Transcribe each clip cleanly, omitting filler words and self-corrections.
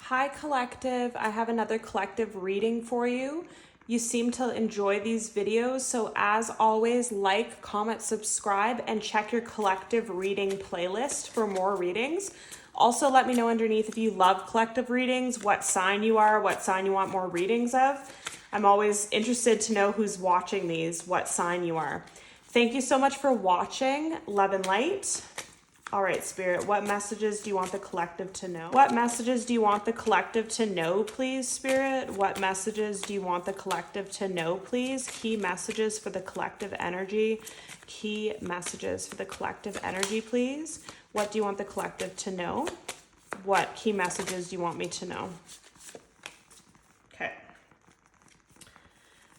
Hi collective, I have another collective reading for you. You seem to enjoy these videos, so as always, like, comment, subscribe, and check your collective reading playlist for more readings. Also, let me know underneath if you love collective readings, what sign you are, what sign you want more readings of. I'm always interested to know who's watching these, what sign you are. Thank you so much for watching. Love and light. All right, Spirit, what messages do you want the collective to know? What messages do you want the collective to know, please, Spirit? What messages do you want the collective to know, please? Key messages for the collective energy. Key messages for the collective energy, please. What do you want the collective to know? What key messages do you want me to know? Okay.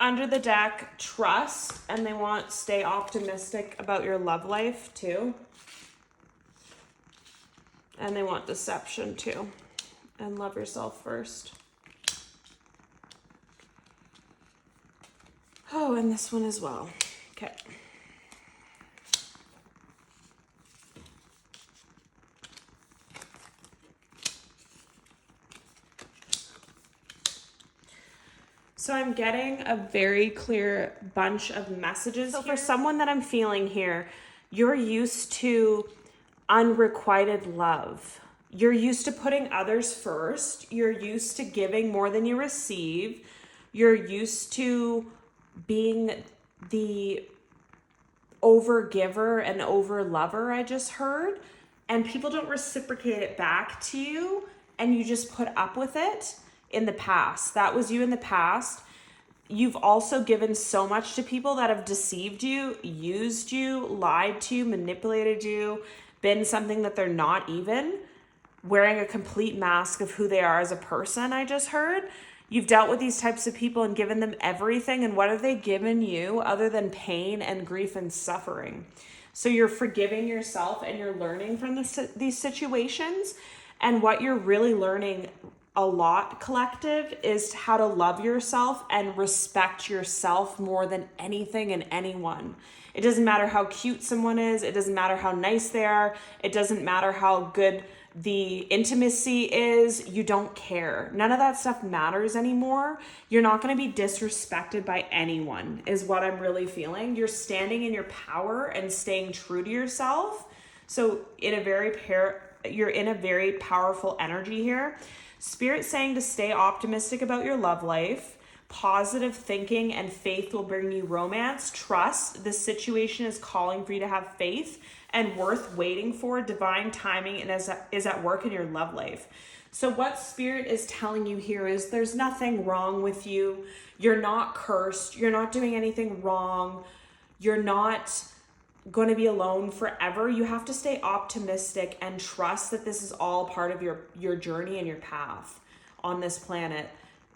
Under the deck, trust, and they want stay optimistic about your love life, too. And they want deception too. And love yourself first. Oh, and this one as well. Okay. So I'm getting a very clear bunch of messages. So for someone that I'm feeling here, you're used to unrequited love. You're used to putting others first. You're used to giving more than you receive. You're used to being the over giver and over lover, I just heard. And people don't reciprocate it back to you, and you just put up with it in the past. That was you in the past. You've also given so much to people that have deceived you, used you, lied to you, manipulated you, been something that they're not even, wearing a complete mask of who they are as a person, I just heard. You've dealt with these types of people and given them everything, and what have they given you other than pain and grief and suffering? So you're forgiving yourself and you're learning from these situations, and what you're really learning a lot, collective, is how to love yourself and respect yourself more than anything and anyone. It doesn't matter how cute someone is. It doesn't matter how nice they are. It doesn't matter how good the intimacy is. You don't care. None of that stuff matters anymore. You're not going to be disrespected by anyone, is what I'm really feeling. You're standing in your power and staying true to yourself. So you're in a very powerful energy here. Spirit saying to stay optimistic about your love life. Positive thinking and faith will bring you romance. Trust. This situation is calling for you to have faith and worth waiting for. Divine timing and is at work in your love life. So what Spirit is telling you here is there's nothing wrong with you. You're not cursed. You're not doing anything wrong. You're not going to be alone forever. You have to stay optimistic and trust that this is all part of your journey and your path on this planet.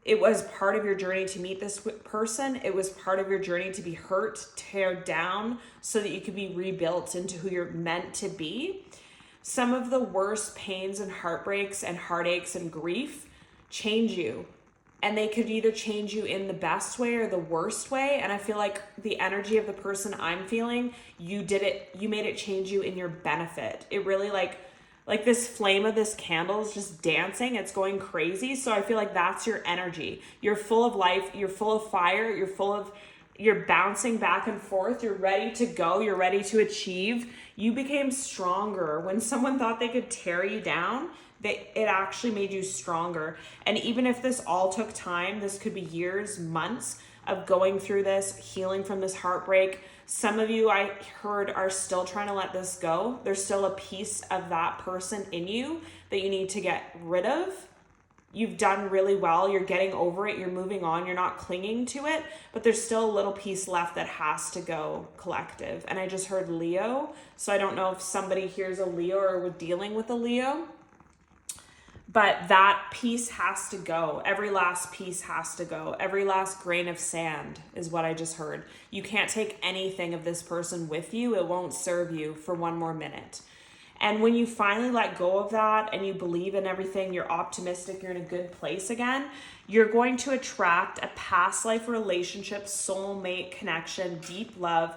It was part of your journey to meet this person. It was part of your journey to be hurt, tear down, so that you could be rebuilt into who you're meant to be. Some of the worst pains and heartbreaks and heartaches and grief change you. And they could either change you in the best way or the worst way. And I feel like the energy of the person I'm feeling, you made it change you in your benefit. It really like this flame of this candle is just dancing. It's going crazy. So I feel like that's your energy. You're full of life. You're full of fire. You're bouncing back and forth. You're ready to go. You're ready to achieve. You became stronger. When someone thought they could tear you down, it actually made you stronger. And even if this all took time, this could be years, months of going through this, healing from this heartbreak. Some of you, I heard, are still trying to let this go. There's still a piece of that person in you that you need to get rid of. You've done really well. You're getting over it. You're moving on. You're not clinging to it, but there's still a little piece left that has to go, collective. And I just heard Leo. So I don't know if somebody hears a Leo or we're dealing with a Leo. But that piece has to go. Every last piece has to go. Every last grain of sand is what I just heard. You can't take anything of this person with you. It won't serve you for one more minute. And when you finally let go of that and you believe in everything, you're optimistic, you're in a good place again, you're going to attract a past life relationship, soulmate connection, deep love,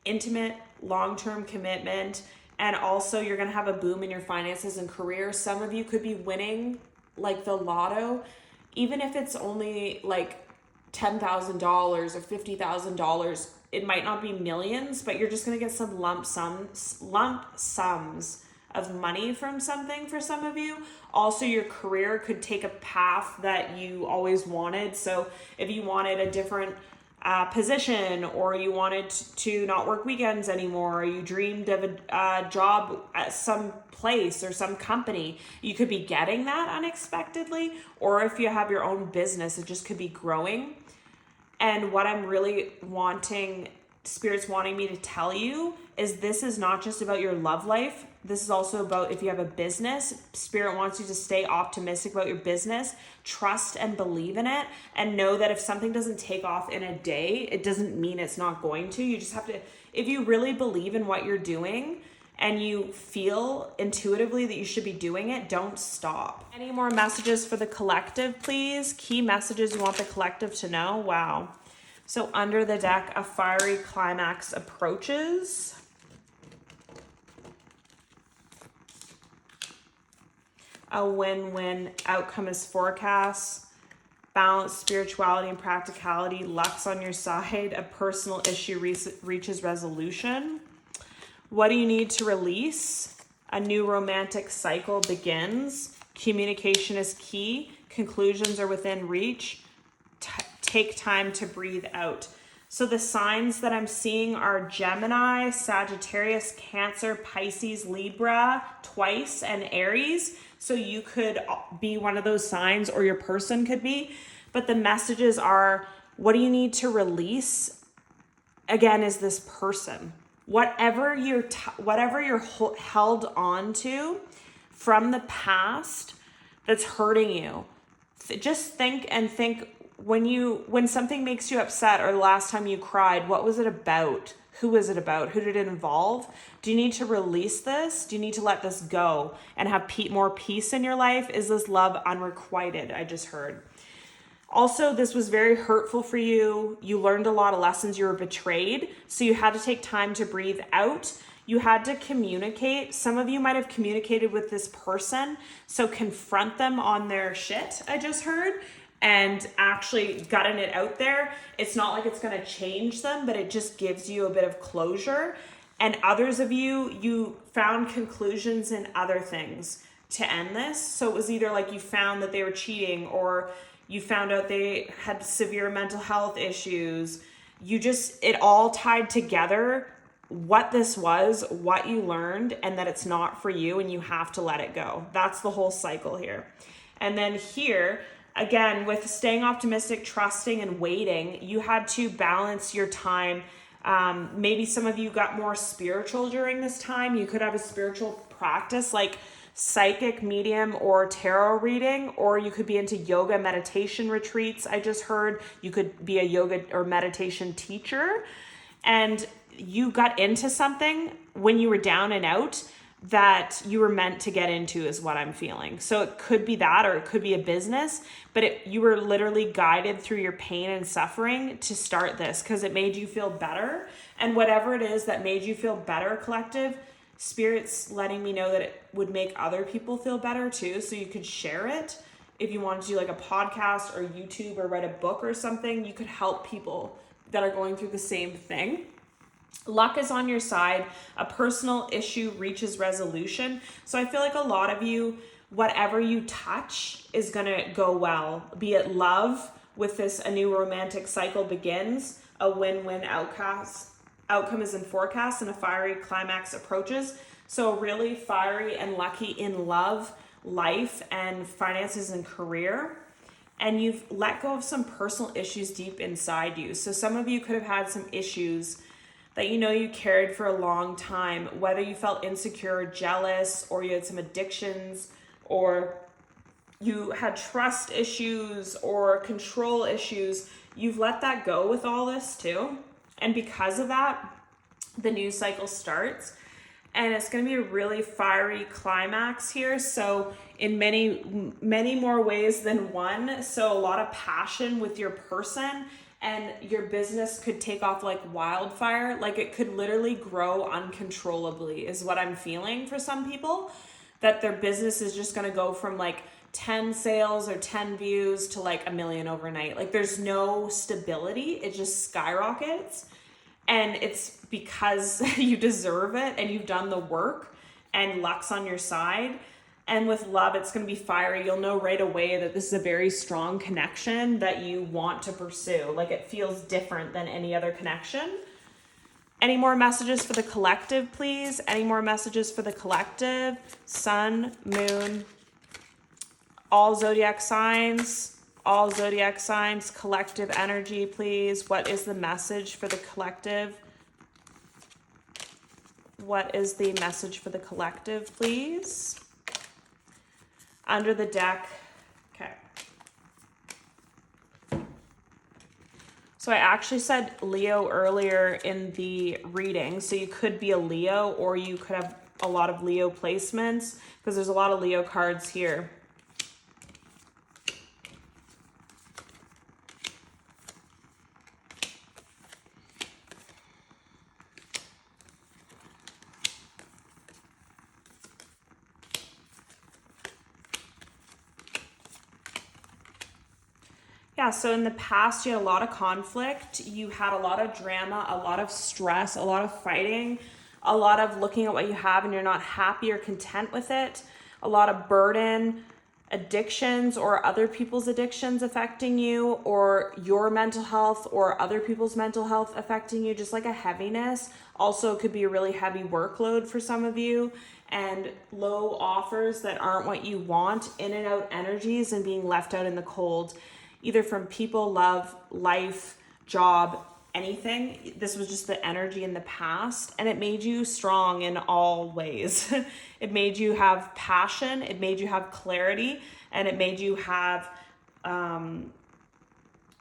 intimate, long-term commitment. And also you're going to have a boom in your finances and career. Some of you could be winning like the lotto, even if it's only like $10,000 or $50,000, it might not be millions, but you're just going to get some lump sums of money from something for some of you. Also, your career could take a path that you always wanted. So if you wanted a different position, or you wanted to not work weekends anymore, or you dreamed of a job at some place or some company, you could be getting that unexpectedly. Or if you have your own business, it just could be growing. And what I'm really wanting, Spirit's wanting me to tell you, is this is not just about your love life. This is also about if you have a business. Spirit wants you to stay optimistic about your business, trust and believe in it, and know that if something doesn't take off in a day, it doesn't mean it's not going to. You just have to, if you really believe in what you're doing and you feel intuitively that you should be doing it, don't stop. Any more messages for the collective, please? Key messages you want the collective to know? Wow. So under the deck, a fiery climax approaches. A win-win outcome is forecast. Balance, spirituality, and practicality. Luck's on your side. A personal issue reaches resolution. What do you need to release? A new romantic cycle begins. Communication is key. Conclusions are within reach. Take time to breathe out. So the signs that I'm seeing are Gemini, Sagittarius, Cancer, Pisces, Libra, twice, and Aries. So you could be one of those signs, or your person could be. But the messages are, what do you need to release? Again, is this person. Whatever you're held on to from the past that's hurting you. Just think when something makes you upset, or the last time you cried, what was it about? Who was it about? Who did it involve? Do you need to release this? Do you need to let this go and have more peace in your life? Is this love unrequited? I just heard. Also, this was very hurtful for you. You learned a lot of lessons. You were betrayed. So you had to take time to breathe out. You had to communicate. Some of you might have communicated with this person. So confront them on their shit, I just heard, and actually gotten it out there. It's not like it's going to change them, but it just gives you a bit of closure. And others of you found conclusions in other things to end this. So it was either like you found that they were cheating, or you found out they had severe mental health issues. It all tied together what this was, what you learned, and that it's not for you and you have to let it go. That's the whole cycle here. And then here, again, with staying optimistic, trusting, and waiting, you had to balance your time. Maybe some of you got more spiritual during this time. You could have a spiritual practice like psychic, medium, or tarot reading, or you could be into yoga meditation retreats. I just heard you could be a yoga or meditation teacher, and you got into something when you were down and out that you were meant to get into, is what I'm feeling. So it could be that, or it could be a business, but you were literally guided through your pain and suffering to start this because it made you feel better. And whatever it is that made you feel better, collective, Spirit's letting me know that it would make other people feel better too. So you could share it. If you wanted to do like a podcast or YouTube or write a book or something, you could help people that are going through the same thing. Luck is on your side. A personal issue reaches resolution. So I feel like a lot of you, whatever you touch is going to go well. Be it love, with this, a new romantic cycle begins. A win-win outcome is in forecast, and a fiery climax approaches. So really fiery and lucky in love, life, and finances and career. And you've let go of some personal issues deep inside you. So some of you could have had some issues that you carried for a long time, whether you felt insecure or jealous, or you had some addictions, or you had trust issues or control issues. You've let that go with all this too. And because of that, the new cycle starts, and it's going to be a really fiery climax here. So in many, many more ways than one. So a lot of passion with your person, and your business could take off like wildfire. Like it could literally grow uncontrollably is what I'm feeling for some people, that their business is just going to go from like 10 sales or 10 views to like 1 million overnight. Like there's no stability. It just skyrockets. And it's because you deserve it and you've done the work and luck's on your side. And with love, it's going to be fiery. You'll know right away that this is a very strong connection that you want to pursue. Like it feels different than any other connection. Any more messages for the collective, please? Any more messages for the collective? Sun, moon, all zodiac signs, collective energy, please. What is the message for the collective? What is the message for the collective, please? Under the deck. Okay. So I actually said Leo earlier in the reading. So you could be a Leo or you could have a lot of Leo placements because there's a lot of Leo cards here. Yeah, so in the past, you had a lot of conflict. You had a lot of drama, a lot of stress, a lot of fighting, a lot of looking at what you have and you're not happy or content with it, a lot of burden, addictions or other people's addictions affecting you, or your mental health or other people's mental health affecting you, just like a heaviness. Also, it could be a really heavy workload for some of you, and low offers that aren't what you want, in and out energies and being left out in the cold. Either from people, love, life, job, anything. This was just the energy in the past, and it made you strong in all ways. It made you have passion, it made you have clarity, and it made you have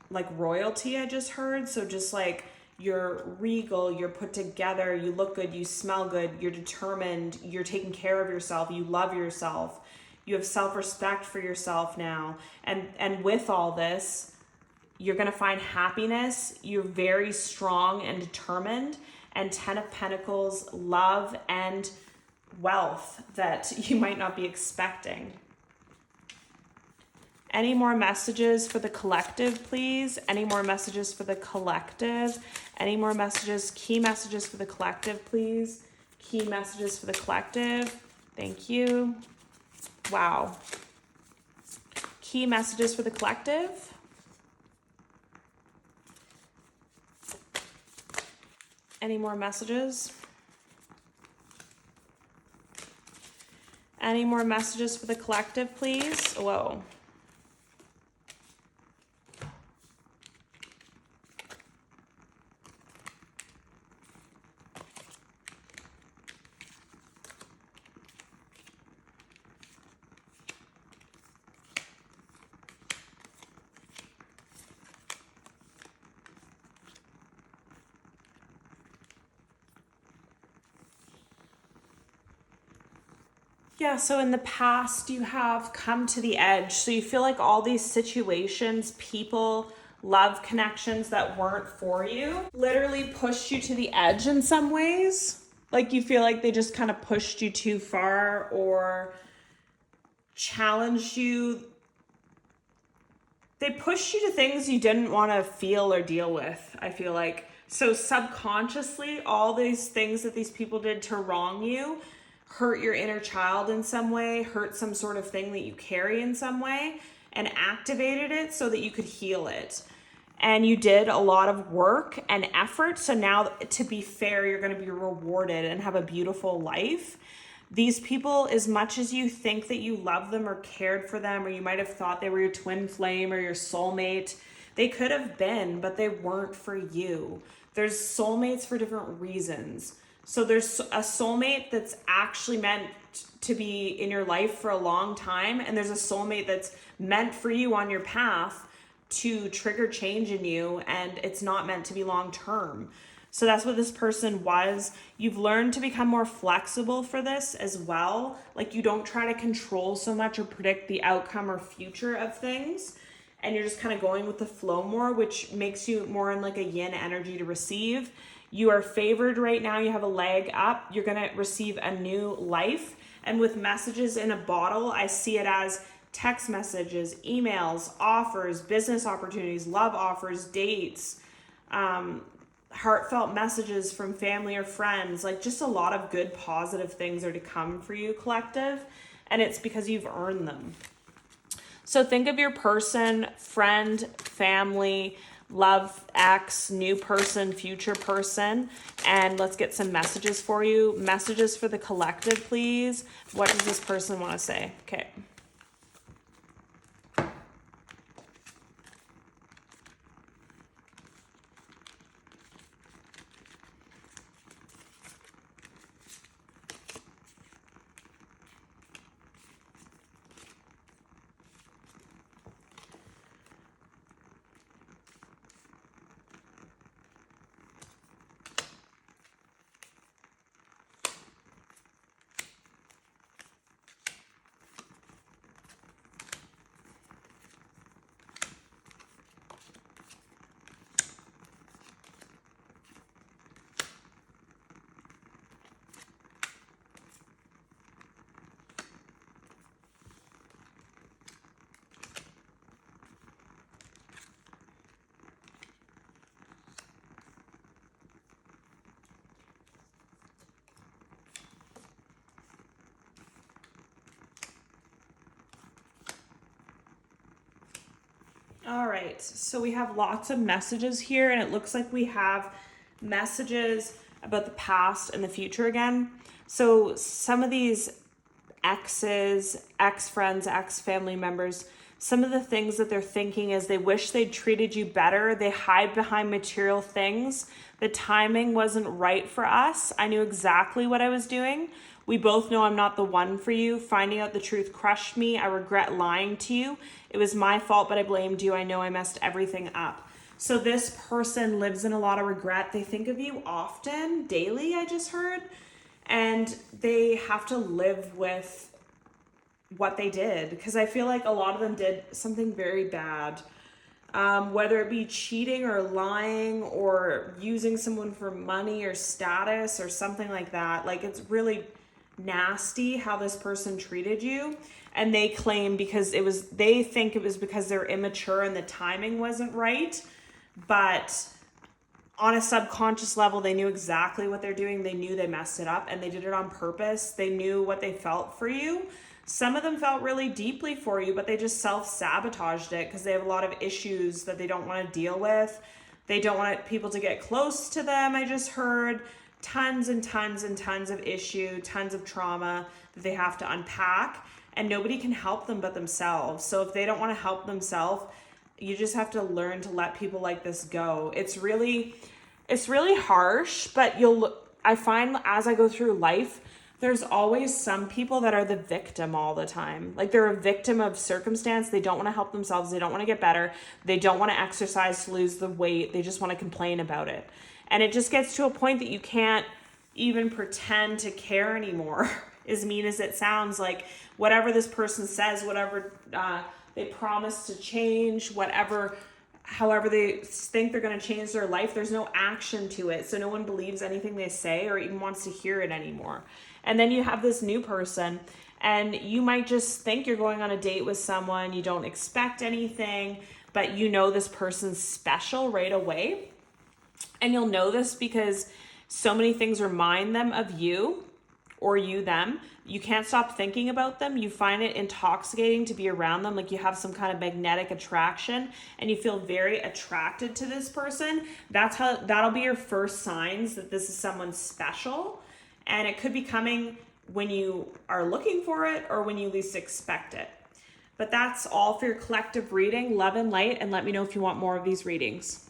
like royalty, I just heard. So just like you're regal, you're put together, you look good, you smell good, you're determined, you're taking care of yourself, you love yourself. You have self-respect for yourself now. And with all this, you're going to find happiness. You're very strong and determined. And 10 of Pentacles, love and wealth that you might not be expecting. Any more messages for the collective, please? Any more messages for the collective? Any more messages, key messages for the collective, please? Key messages for the collective. Thank you. Wow. Key messages for the collective. Any more messages? Any more messages for the collective, please? Whoa. Yeah, so in the past, you have come to the edge. So you feel like all these situations, people, love connections that weren't for you literally pushed you to the edge in some ways. Like you feel like they just kind of pushed you too far or challenged you. They pushed you to things you didn't want to feel or deal with, I feel like. So subconsciously, all these things that these people did to wrong you hurt your inner child in some way, hurt some sort of thing that you carry in some way, and activated it so that you could heal it. And you did a lot of work and effort. So now, to be fair, you're going to be rewarded and have a beautiful life. These people, as much as you think that you love them or cared for them, or you might have thought they were your twin flame or your soulmate, they could have been, but they weren't for you. There's soulmates for different reasons. So there's a soulmate that's actually meant to be in your life for a long time. And there's a soulmate that's meant for you on your path to trigger change in you. And it's not meant to be long term. So that's what this person was. You've learned to become more flexible for this as well. Like you don't try to control so much or predict the outcome or future of things. And you're just kind of going with the flow more, which makes you more in like a yin energy to receive. You are favored right now. You have a leg up. You're going to receive a new life. And with messages in a bottle, I see it as text messages, emails, offers, business opportunities, love offers, dates, heartfelt messages from family or friends. Like, just a lot of good positive things are to come for you, collective, and it's because you've earned them. So think of your person, friend, family, love, ex, new person, future person, and let's get some messages for you. Messages for the collective, please. What does this person want to say? Okay. All right, so we have lots of messages here, and it looks like we have messages about the past and the future again. So some of these exes, ex-friends, ex-family members, some of the things that they're thinking is they wish they'd treated you better. They hide behind material things. The timing wasn't right for us. I knew exactly what I was doing. We both know I'm not the one for you. Finding out the truth crushed me. I regret lying to you. It was my fault, but I blamed you. I know I messed everything up. So this person lives in a lot of regret. They think of you often, daily, I just heard. And they have to live with what they did, because I feel like a lot of them did something very bad. Whether it be cheating or lying or using someone for money or status or something like that. Like, it's really nasty how this person treated you, and they claim they think it was because they're immature and the timing wasn't right, but on a subconscious level they knew exactly what they're doing. They knew they messed it up, and they did it on purpose. They knew what they felt for you. Some of them felt really deeply for you, but they just self-sabotaged it because they have a lot of issues that they don't want to deal with. They don't want people to get close to them. I just heard tons and tons and tons of issue, tons of trauma that they have to unpack, and nobody can help them but themselves. So if they don't want to help themselves, you just have to learn to let people like this go. It's really harsh, but I find as I go through life, there's always some people that are the victim all the time. Like, they're a victim of circumstance. They don't want to help themselves. They don't want to get better. They don't want to exercise to lose the weight. They just want to complain about it. And it just gets to a point that you can't even pretend to care anymore. As mean as it sounds, like whatever this person says, whatever they promise to change, however they think they're going to change their life, there's no action to it. So no one believes anything they say or even wants to hear it anymore. And then you have this new person, and you might just think you're going on a date with someone. You don't expect anything, but you know this person's special right away. And you'll know this because so many things remind them of you, or you them. You can't stop thinking about them. You find it intoxicating to be around them. Like, you have some kind of magnetic attraction, and you feel very attracted to this person. That'll be your first signs that this is someone special. And it could be coming when you are looking for it or when you least expect it. But that's all for your collective reading. Love and light, and let me know if you want more of these readings.